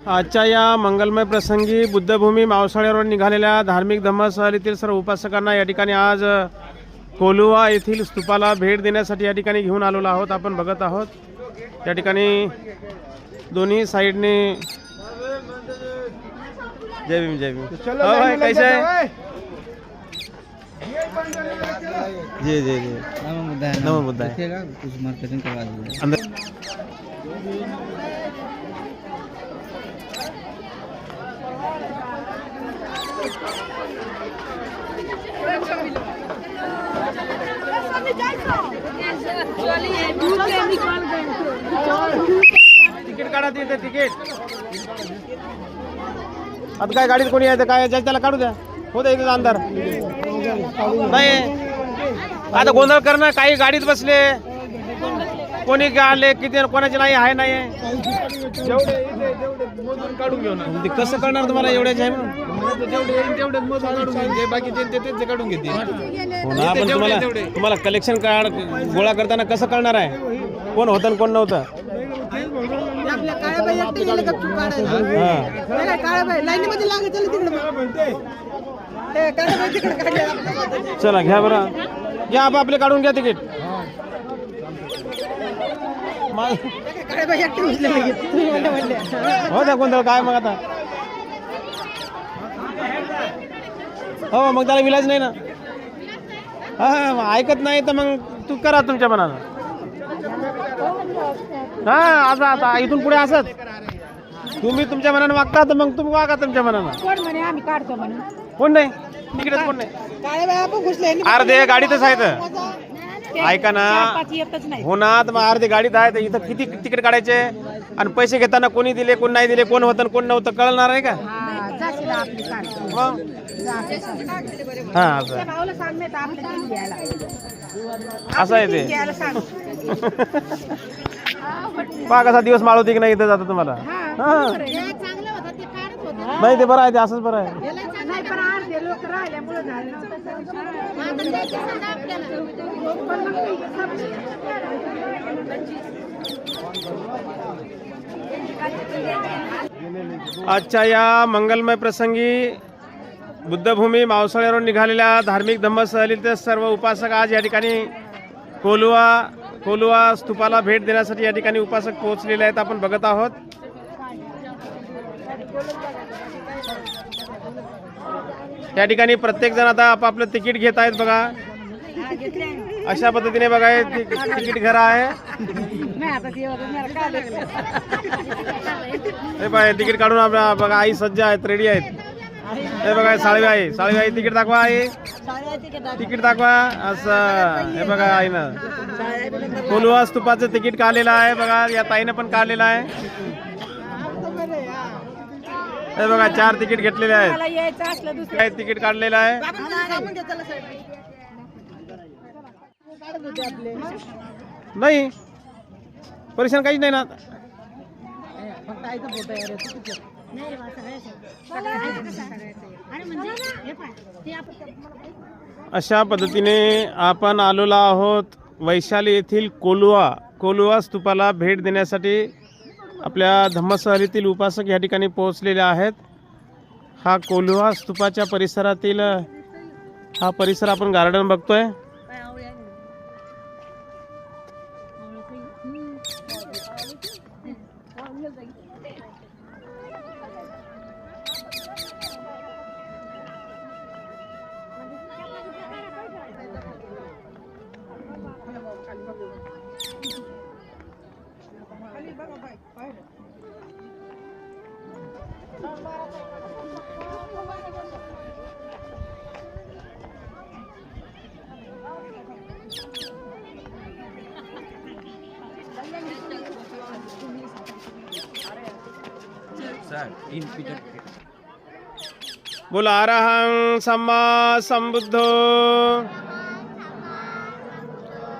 आजच्या या मंगलमय प्रसंगी बुद्धभूमी मावसाळ्यावर निघालेल्या धार्मिक धम्मसहलीतील सर्व उपासकांना या ठिकाणी आज कोलुवा येथील स्तूपाला भेट देण्यासाठी या ठिकाणी घेऊन आलेलो आहोत. आपण बघत आहोत या ठिकाणी दोन्ही साइडने जय भीम जय भीम. कैसे आहे? जी जी जी नमो बुद्धाय. अंदर तिकीट काढा तिथे तिकीट. आता काय गाडीत कोणी आहे काय त्याला काढू द्या. हो द्या इथे अंधार नाही. आता गोंधळ करणं काही गाडीत बसले कोणी काढले किती कोणाचे नाही आहे नाही काढून घेऊ ना. ते कसं करणार तुम्हाला एवढ्याच आहे म्हणून जेवढे बाकी ते काढून घेते. पण तुम्हाला कलेक्शन कार्ड गोळा करताना कसं करणार आहे कोण होतं आणि कोण नव्हतं. चला घ्या बरं घ्या आपले काढून घ्या तिकीट. हो द्या कोणतं काय मग आता. हो मग त्याला विलाज नाही ना. हा ऐकत नाही तर मग तू करा तुमच्या मनानं. हा आता आता इथून पुढे असत तुम्ही तुमच्या मनानं वागता तर मग तुम्ही वागा तुमच्या मनानं. कोण नाही तिकीटच कोण नाही. अर्धे गाडीतच आहेत. ऐका ना हो ना तर मग अर्धे गाडीत आहे तर इथं किती तिकीट काढायचे आणि पैसे घेताना कोणी दिले कोण नाही दिले कोण होतं कोण नव्हतं कळणार आहे का. मग हा असं आहे ते. पहा कसा दिवस माळवते की नाही इथं जातं तुम्हाला. नाही ते बरं आहे ते असंच बरं आहे. आजच्या या मंगलमय प्रसंगी बुद्धभूमी मावसाळ्यावर निघालेल्या धार्मिक धम्मसहलीतील सर्व उपासक आज या ठिकाणी कोलुवा स्तूपाला भेट देण्यासाठी या ठिकाणी उपासक पोहोचलेले आहेत. आपण बघत आहोत या ठिकाणी प्रत्येक जण आता आपापलं तिकीट घेत आहेत. बघा अशा पद्धतीने बघा तिकीट घर आहे. हे बघा तिकीट काढून बघा आई सज्ज आहेत रेडी आहेत. हे बघा साळवी आई तिकीट दाखवा. आई तिकीट दाखवा. असं हे बघा आई ना कोलुवा स्तूपाचं तिकीट काढलेलं आहे. बघा या ताईनं पण काढलेलं आहे. हे बघा 4 तिकीट घेतलेले आहेत. तिकीट काढलेलं आहे. नाही परेशान काहीच नाही ना. अशा पद्धतीने आपण आलेलो आहोत वैशाली येथील कोलुवा स्तूपाला भेट देण्यासाठी. आपल्या धम्मसहलीतील उपासक या ठिकाणी पोहोचलेले आहेत. हा कोलुवा स्तूपाच्या परिसरातील हा परिसर आपण गार्डन बघतोय. बोला अरहं सम्मा संबुद्धो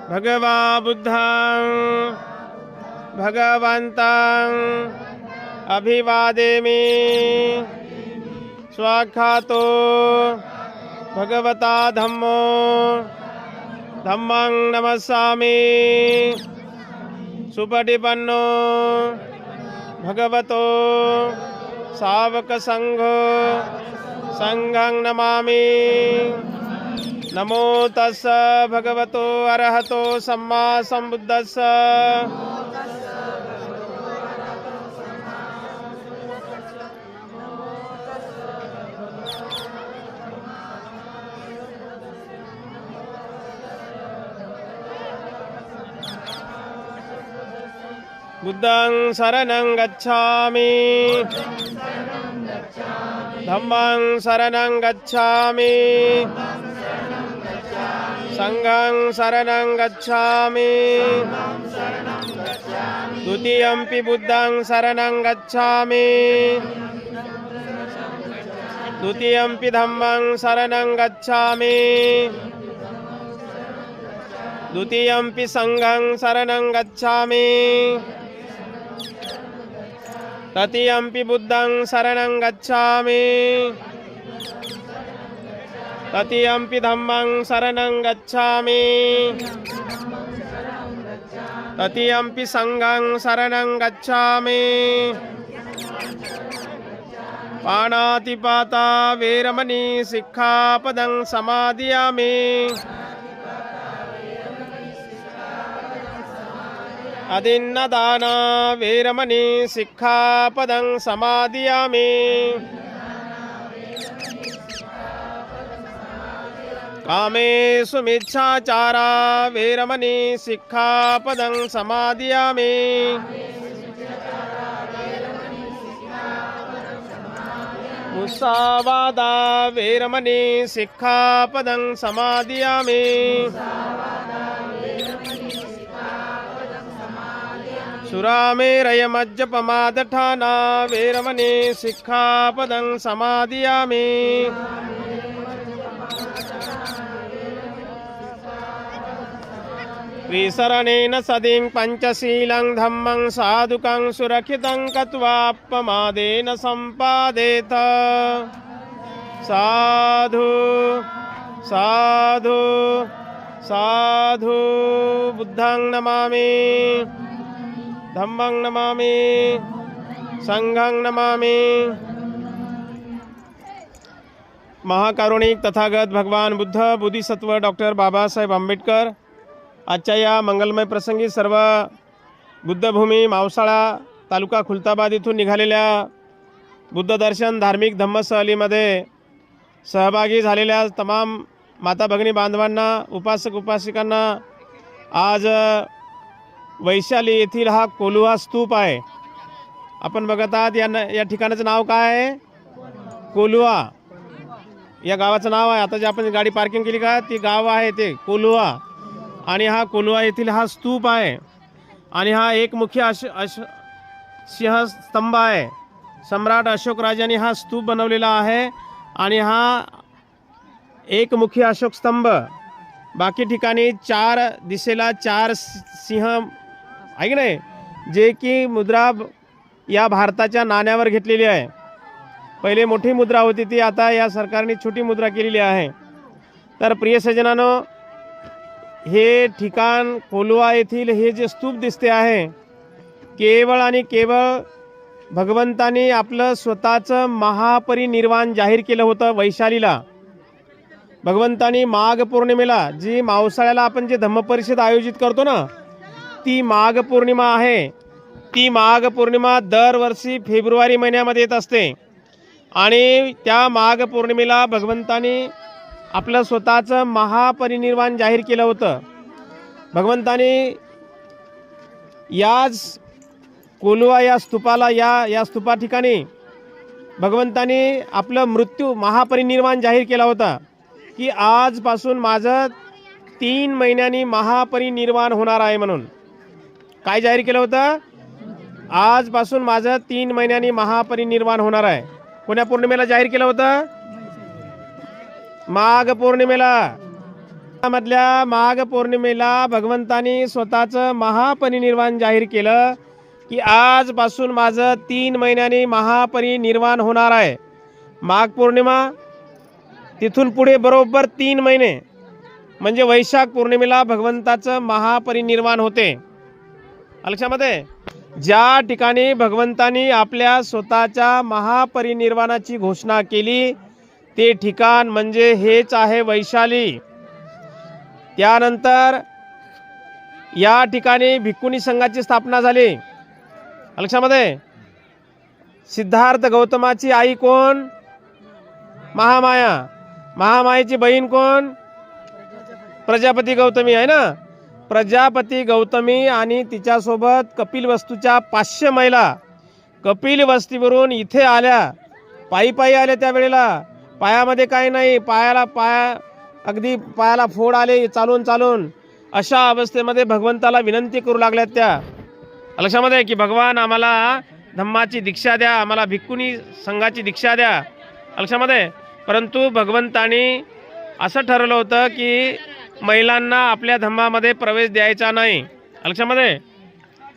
भगवा बुद्धं भगवन्तं अभिवादेमि स्वाख्यातो भगवता धम्मो धम्मं नमस्सामि सुपटिपन्नो भगवतो सावक संघ संघं नमामि। नमो तस्स भगवतो अरहतो सम्मा संबुद्धस्स। बुद्धं शरणं गच्छामि, धम्मं शरणं गच्छामि, संघं शरणं गच्छामि, द्वितीयंपि बुद्धं शरणं गच्छामि, द्वितीयंपि धम्मं शरणं गच्छामि, द्वितीयंपि संघं शरणं गच्छामि, तृतीयंपि बुद्धं शरणं गच्छामि, तृतीयंपि धम्मं शरणं गच्छामि, तृतीयंपि संघं शरणं गच्छामि। पाणातिपाता वेरमणि सिक्खापदं समादियामि। अदिन्नदाना वेरमणि सिक्खापदं समादियामि। कामेषु मिच्छाचारा वेरमणि सिक्खापदं समादियामि। मुसावादा वेरमणि सिक्खापदं समादियामि। सुरामेरयमज्जपमादठाना वेरमणि सिक्खापदं समादियामि। त्रिशरणेन सदिं पंचशीलं धम्मं साधुकं सुरक्षितं कत्वाप्पमादेन सम्पादेत। साधु साधु साधु। बुद्धं नमामि, धम्मं नमामि, संघं नमामि। महाकारुणिक तथागत भगवान बुद्ध बोधिसत्व डॉक्टर बाबासाहेब आंबेडकर आजच्या या मंगलमय प्रसंगी सर्व बुद्धभूमी मावसाळा तालुका खुलताबाद इथून निघालेल्या बुद्ध दर्शन धार्मिक धम्म सहलीमध्ये सहभागी झालेल्या तमाम माता भगिनी बांधवांना, उपासक उपासिकांना आज वैशाली येथील हा कोलुहा स्तूप आहे। आपण बघत आहात या ठिकाणाचं नाव काय आहे? कोलुहा या गावाचं नाव आहे। आता जे आपण गाडी पार्किंग केली का ती गाव आहे ते कोलुहा, आणि हा कोलुहा येथील हा स्तूप आहे। आणि हा एकमुखी सिंहस्तंभ आहे। सम्राट अशोक राजांनी हा स्तूप बनवलेला आहे। आणि हा एकमुखी अशोक स्तंभ, बाकी ठिकाणी चार दिशेला चार सिंह आहे की नाही, जे की मुद्रा या भारताच्या नाण्यावर घेतलेली आहे। पहिले मोठी मुद्रा होती ती आता या सरकारने छोटी मुद्रा केलेली आहे। तर प्रिय सज्जनांनो, हे ठिकाण कोलुहा येथील हे जे स्तूप दिसते आहे, केवळ आणि केवळ भगवंतांनी आपलं स्वतःचं महापरिनिर्वाण जाहीर केलं होतं वैशालीला। भगवंतांनी माघ पौर्णिमेला, जी मावसाळ्याला आपण जे धम्मपरिषद आयोजित करतो ना, ती माघ पौर्णिमा आहे। ती माघ पौर्णिमा दरवर्षी फेब्रुवारी महिन्यामध्ये येत असते। आणि त्या माघ पौर्णिमेला भगवंतांनी आपलं स्वतःचं महापरिनिर्वाण जाहीर केलं होतं। भगवंतांनी याच कोलुहा या स्तूपाला या स्तूपा ठिकाणी भगवंतांनी आपलं महापरिनिर्वाण जाहीर केला होता की आजपासून माझं 3 महिन्यांनी महापरिनिर्वाण होणार आहे म्हणून। काय जाहीर केलं होतं? आजपासून माझं 3 महिन्यांनी महापरिनिर्वाण होणार आहे। कोण्या पौर्णिमेला जाहीर केलं होतं? माघ पौर्णिमेला। मधल्या माघ पौर्णिमेला भगवंतांनी स्वतःचं महापरिनिर्वाण जाहीर केलं की आजपासून माझं 3 महिन्यांनी महापरिनिर्वाण होणार आहे। माघ पौर्णिमा तिथून पुढे बरोबर 3 महिने म्हणजे वैशाख पौर्णिमेला भगवंताचं महापरिनिर्वाण होते। लक्षामध्ये ज्या ठिकाणी भगवंतानी आपल्या स्वतःच्या महापरिनिर्वाणाची घोषणा केली ते ठिकाण म्हणजे हेच आहे वैशाली. त्यानंतर या ठिकाणी भिक्खुनी संघाची स्थापना झाली. लक्षामध्ये सिद्धार्थ गौतमाची आई कोण? महामाया. महामायेची बहीण कोण? प्रजापती गौतमी आहे ना. प्रजापती गौतमी आणि तिच्यासोबत कपिलवस्तूच्या 500 महिला कपिलवस्तीवरून इथे आल्या. पायी पायी आल्या. त्यावेळेला पायामध्ये काही नाही, अगदी पायाला फोड आले चालून चालून. अशा अवस्थेमध्ये भगवंताला विनंती करू लागल्यात त्या. लक्षामध्ये की भगवान आम्हाला धम्माची दीक्षा द्या, आम्हाला भिक्खुनी संघाची दीक्षा द्या. लक्षामध्ये परंतु भगवंतानी असं ठरवलं होतं की महिलांना आपल्या धम्मामध्ये प्रवेश द्यायचा नाही. लक्षामध्ये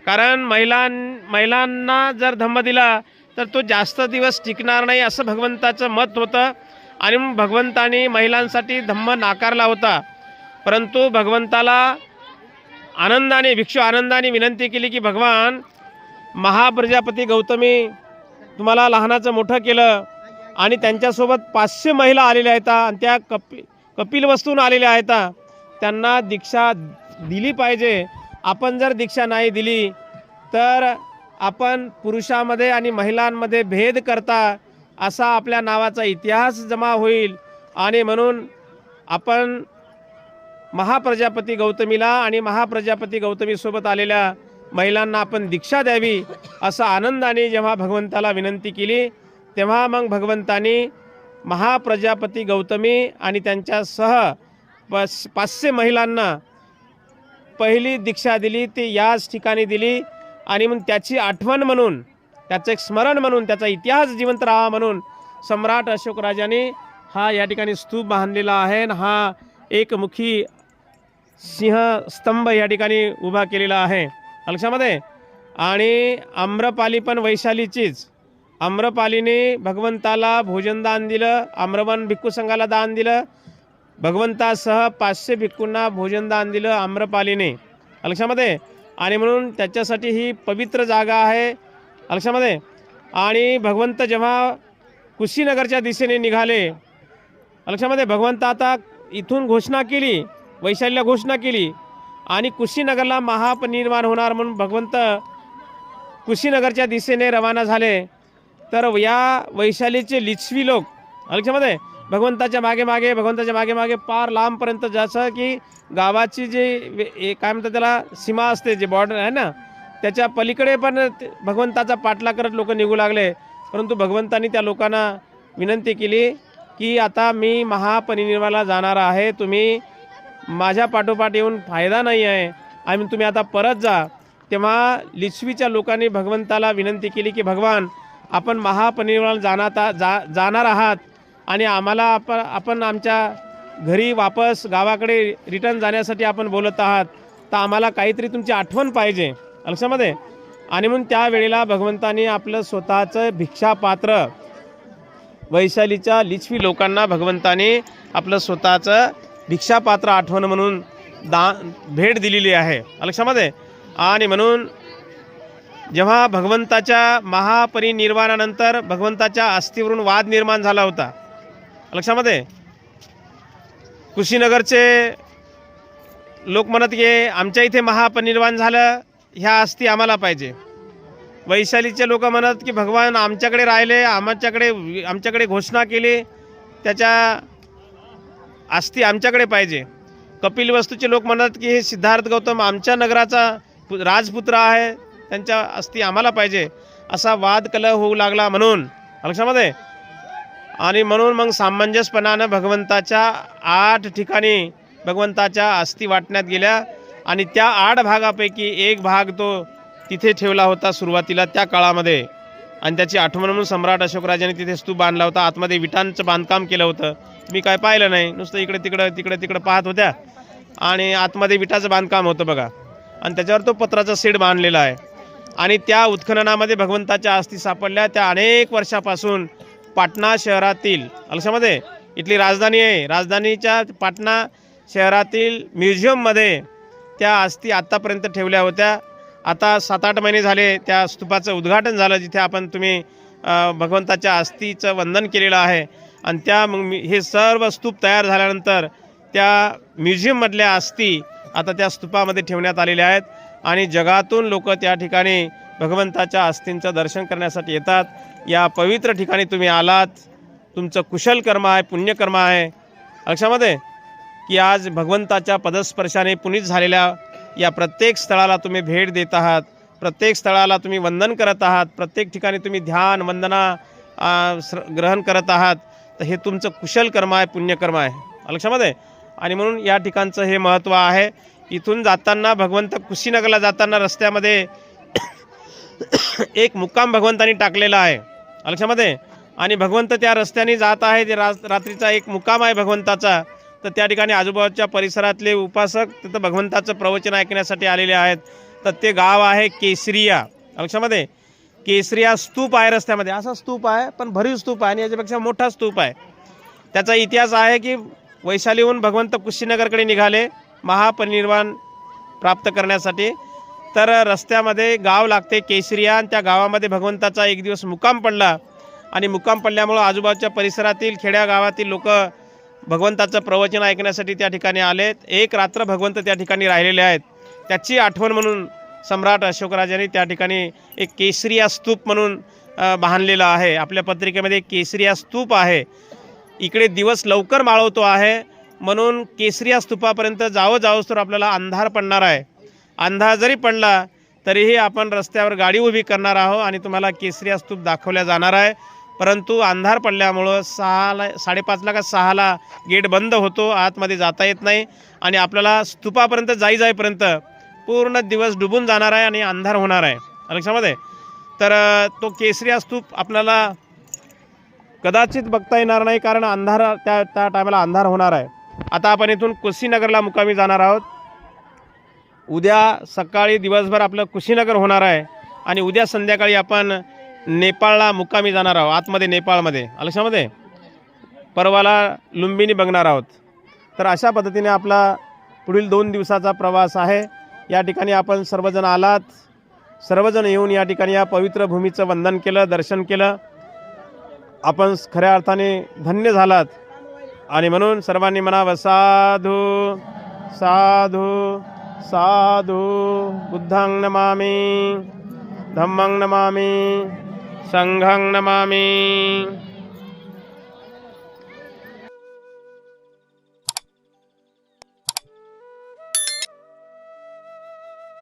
कारण महिलांना जर धम्म दिला तर तो जास्त दिवस टिकणार नाही असं भगवंताचं मत होतं आणि भगवंतानी महिलांसाठी धम्म नाकारला होता. परंतु भगवंताला भिक्षू आनंदाने विनंती केली की भगवान महाप्रजापती गौतमी तुम्हाला लहानाचं मोठं केलं आणि त्यांच्यासोबत 500 महिला आलेल्या आहेत आणि त्या कपिलवस्तून आलेल्या आहेत, त्यांना दीक्षा दिली पाहिजे. आपण जर दीक्षा नाही दिली तर आपण पुरुषामध्ये आणि महिलांमध्ये भेद करता असा आपल्या नावाचा इतिहास जमा होईल आणि म्हणून आपण महाप्रजापती गौतमीला आणि महाप्रजापती गौतमीसोबत आलेल्या महिलांना आपण दीक्षा द्यावी असं आनंदाने जेव्हा भगवंताला विनंती केली तेव्हा मग भगवंतानी महाप्रजापती गौतमी आणि त्यांच्यासह 500 महिलांना पहिली दीक्षा दिली. ती याच ठिकाणी दिली आणि मग त्याची आठवण म्हणून, त्याचं एक स्मरण म्हणून, त्याचा इतिहास जिवंत राहावा म्हणून सम्राट अशोक राजाने हा या ठिकाणी स्तूप बांधलेला आहे. हा एकमुखी सिंह स्तंभ या ठिकाणी उभा केलेला आहे. लक्षामध्ये आणि आम्रपाली पण वैशालीचीच. आम्रपालीने भगवंताला भोजनदान दिलं, आम्रवन भिक्खू संघाला दान दिलं, भगवंतासह 500 भिक्खूंना भोजनदान दिलं आम्रपालीने. लक्षामध्ये आणि म्हणून त्याच्यासाठी ही पवित्र जागा आहे. लक्षामध्ये आणि भगवंत जेव्हा कुशीनगरच्या दिशेने निघाले, लक्षामध्ये भगवंत आता इथून घोषणा केली, वैशालीला घोषणा केली आणि कुशीनगरला महापरिनिर्वाण होणार म्हणून भगवंत कुशीनगरच्या दिशेने रवाना झाले. तर या वैशालीचे लिच्छवी लोक लक्षामध्ये भगवंताच्या मागे मागे पार लांबपर्यंत, जसं की गावाची जे काय म्हणतात त्याला सीमा असते, जे बॉर्डर आहे ना, त्याच्या पलीकडे पण भगवंताचा पाठलाग करत लोक निघू लागले. परंतु भगवंतांनी त्या लोकांना विनंती केली की आता मी महापरिनिर्वाणाला जाणार आहे, तुम्ही माझ्या पाठोपाठ येऊन फायदा नाही आहे आणि तुम्ही आता परत जा. तेव्हा लिच्छवीच्या लोकांनी भगवंताला विनंती केली की भगवान आपण महापरिनिर्वाणाला जाणार आहात आणि आम्हाला आपण आमच्या घरी वापस गावाकडे रिटर्न जाण्यासाठी आपण बोलत आहात, तर आम्हाला काहीतरी तुमची आठवण पाहिजे. लक्षामध्ये आणि म्हणून त्यावेळेला भगवंतानी आपलं स्वतःचं भिक्षापात्र वैशालीच्या लिच्छवी लोकांना भगवंतानी आपलं स्वतःचं भिक्षापात्र आठवण म्हणून भेट दिलेली आहे. लक्षामध्ये आणि म्हणून जेव्हा भगवंताच्या महापरिनिर्वाणानंतर भगवंताच्या अस्थिवरून वाद निर्माण झाला होता. लक्षामध्ये कुशीनगरचे लोक म्हणत की आमच्या इथे महापरिनिर्वाण झालं, ह्या अस्थी आम्हाला पाहिजे. वैशालीचे लोक म्हणत की भगवान आमच्याकडे राहिले, आमच्याकडे घोषणा केली, त्याच्या अस्थी आमच्याकडे पाहिजे. कपिलवस्तूचे लोक म्हणत की हे सिद्धार्थ गौतम आमच्या नगराचा राजपुत्र आहे, त्यांच्या अस्थी आम्हाला पाहिजे. असा वाद कलह होऊ लागला म्हणून लक्षामध्ये आणि म्हणून मग सामंजस्यपणानं भगवंताच्या 8 ठिकाणी भगवंताच्या अस्थी वाटण्यात गेल्या आणि त्या 8 भागापैकी एक भाग तो तिथे ठेवला होता सुरुवातीला त्या काळामध्ये आणि त्याची आठवण म्हणून सम्राट अशोकराजाने तिथे स्तूप बांधला होता. आतमध्ये विटांचं बांधकाम केलं होतं. मी काय पाहिलं नाही, नुसतं इकडे तिकडे पाहत होत्या आणि आतमध्ये विटाचं बांधकाम होतं बघा आणि त्याच्यावर तो पत्राचा शेड बांधलेला आहे आणि त्या उत्खननामध्ये भगवंताच्या अस्थी सापडल्या. त्या अनेक वर्षापासून पाटणा शहरातील लक्षामध्ये इथली राजधानी आहे, राजधानीच्या पाटणा शहरातील म्युझियममध्ये त्या अस्थी आत्तापर्यंत ठेवल्या होत्या आता 7-8 महिने झाले त्या स्तूपाचं उद्घाटन झालं, जिथे आपण तुम्ही भगवंताच्या अस्थीचं वंदन केलेलं आहे. आणि त्या मग हे सर्व स्तूप तयार झाल्यानंतर त्या म्युझियममधल्या अस्थी आता त्या स्तूपामध्ये ठेवण्यात आलेल्या आहेत आणि जगातून लोक त्या ठिकाणी भगवंताच्या अस्थींचं दर्शन करण्यासाठी येतात. या पवित्र ठिकाणी तुम्ही आलात, तुमचं कुशल कर्म आहे, पुण्यकर्म आहे. लक्षामध्ये की आज भगवंताच्या पदस्पर्शाने पुनीत झालेल्या या प्रत्येक स्थळाला तुम्ही भेट देत आहात, प्रत्येक स्थळाला तुम्ही वंदन करत आहात, प्रत्येक ठिकाणी तुम्ही ध्यान वंदना ग्रहण करत आहात. तर हे तुमचं कुशल कर्म आहे, पुण्यकर्म आहे. लक्षामध्ये. आणि म्हणून या ठिकाणचं हे महत्त्व आहे. इथून जाताना भगवंत कुशीनगरला जाताना रस्त्यामध्ये एक मुक्काम भगवंतांनी टाकलेला आहे. लक्षामध्ये. आणि भगवंत त्या रस्त्याने जात आहे, ते रात्रीचा एक मुक्काम आहे भगवंताचा. तर त्या ठिकाणी आजूबाजूच्या परिसरातले उपासक तिथं भगवंताचं प्रवचन ऐकण्यासाठी आलेले आहेत. तर ते गाव आहे केसरिया. लक्षामध्ये. केसरिया स्तूप आहे रस्त्यामध्ये. असा स्तूप आहे पण भरीव स्तूप आहे आणि याच्यापेक्षा मोठा स्तूप आहे. त्याचा इतिहास आहे की वैशालीहून भगवंत कुशीनगरकडे निघाले महापरिनिर्वाण प्राप्त करण्यासाठी. तर रस्त्यामध्ये गाव लागते केसरिया आणि त्या गावामध्ये भगवंताचा एक दिवस मुक्काम पडला आणि मुक्काम पडल्यामुळं आजूबाजूच्या परिसरातील खेड्या गावातील लोक भगवंताचं प्रवचन ऐकण्यासाठी त्या ठिकाणी आलेत. एक रात्र भगवंत त्या ठिकाणी राहिलेले आहेत. त्याची आठवण म्हणून सम्राट अशोकराजांनी त्या ठिकाणी एक केसरिया स्तूप म्हणून बांधलेलं आहे. आपल्या पत्रिकेमध्ये केसरिया स्तूप आहे. इकडे दिवस लवकर माळवतो आहे म्हणून केसरिया स्तूपापर्यंत जावं तर आपल्याला अंधार पडणार आहे. अंधार जरी पडला तरीही आपण रस्त्यावर गाडी उभी करणार आहोत आणि तुम्हाला केसरिया स्तूप दाखवल्या जाणार आहे. परंतु अंधार पडल्यामुळं 5:30ला का 6ला गेट बंद होतो, आतमध्ये जाता येत नाही आणि आपल्याला स्तूपापर्यंत जाईपर्यंत पूर्ण दिवस डुबून जाणार आहे आणि अंधार होणार आहे. लक्षामध्ये. तर तो केसरिया स्तूप आपल्याला कदाचित बघता येणार नाही, कारण अंधार त्या टायमाला अंधार होणार आहे. आता आपण इथून कुशीनगरला मुक्कामी जाणार आहोत. उद्या सकाळी दिवसभर आपलं कुशीनगर होणार आहे आणि उद्या संध्याकाळी आपण नेपाळला मुक्कामी जाणार आहोत, आतमध्ये नेपाळमध्ये. लक्षामध्ये. परवाला लुंबिनी बघणार आहोत. तर अशा पद्धतीने आपला पुढील 2 दिवसाचा प्रवास आहे. या ठिकाणी आपण सर्वजण आलात, सर्वजण येऊन या ठिकाणी या पवित्र भूमीचं वंदन केलं, दर्शन केलं. आपण खऱ्या अर्थाने धन्य झालात. आणि म्हणून सर्वांनी म्हणावं साधू साधू साधू. बुद्धं नमामि, धम्मं नमामि, संघं नमामि.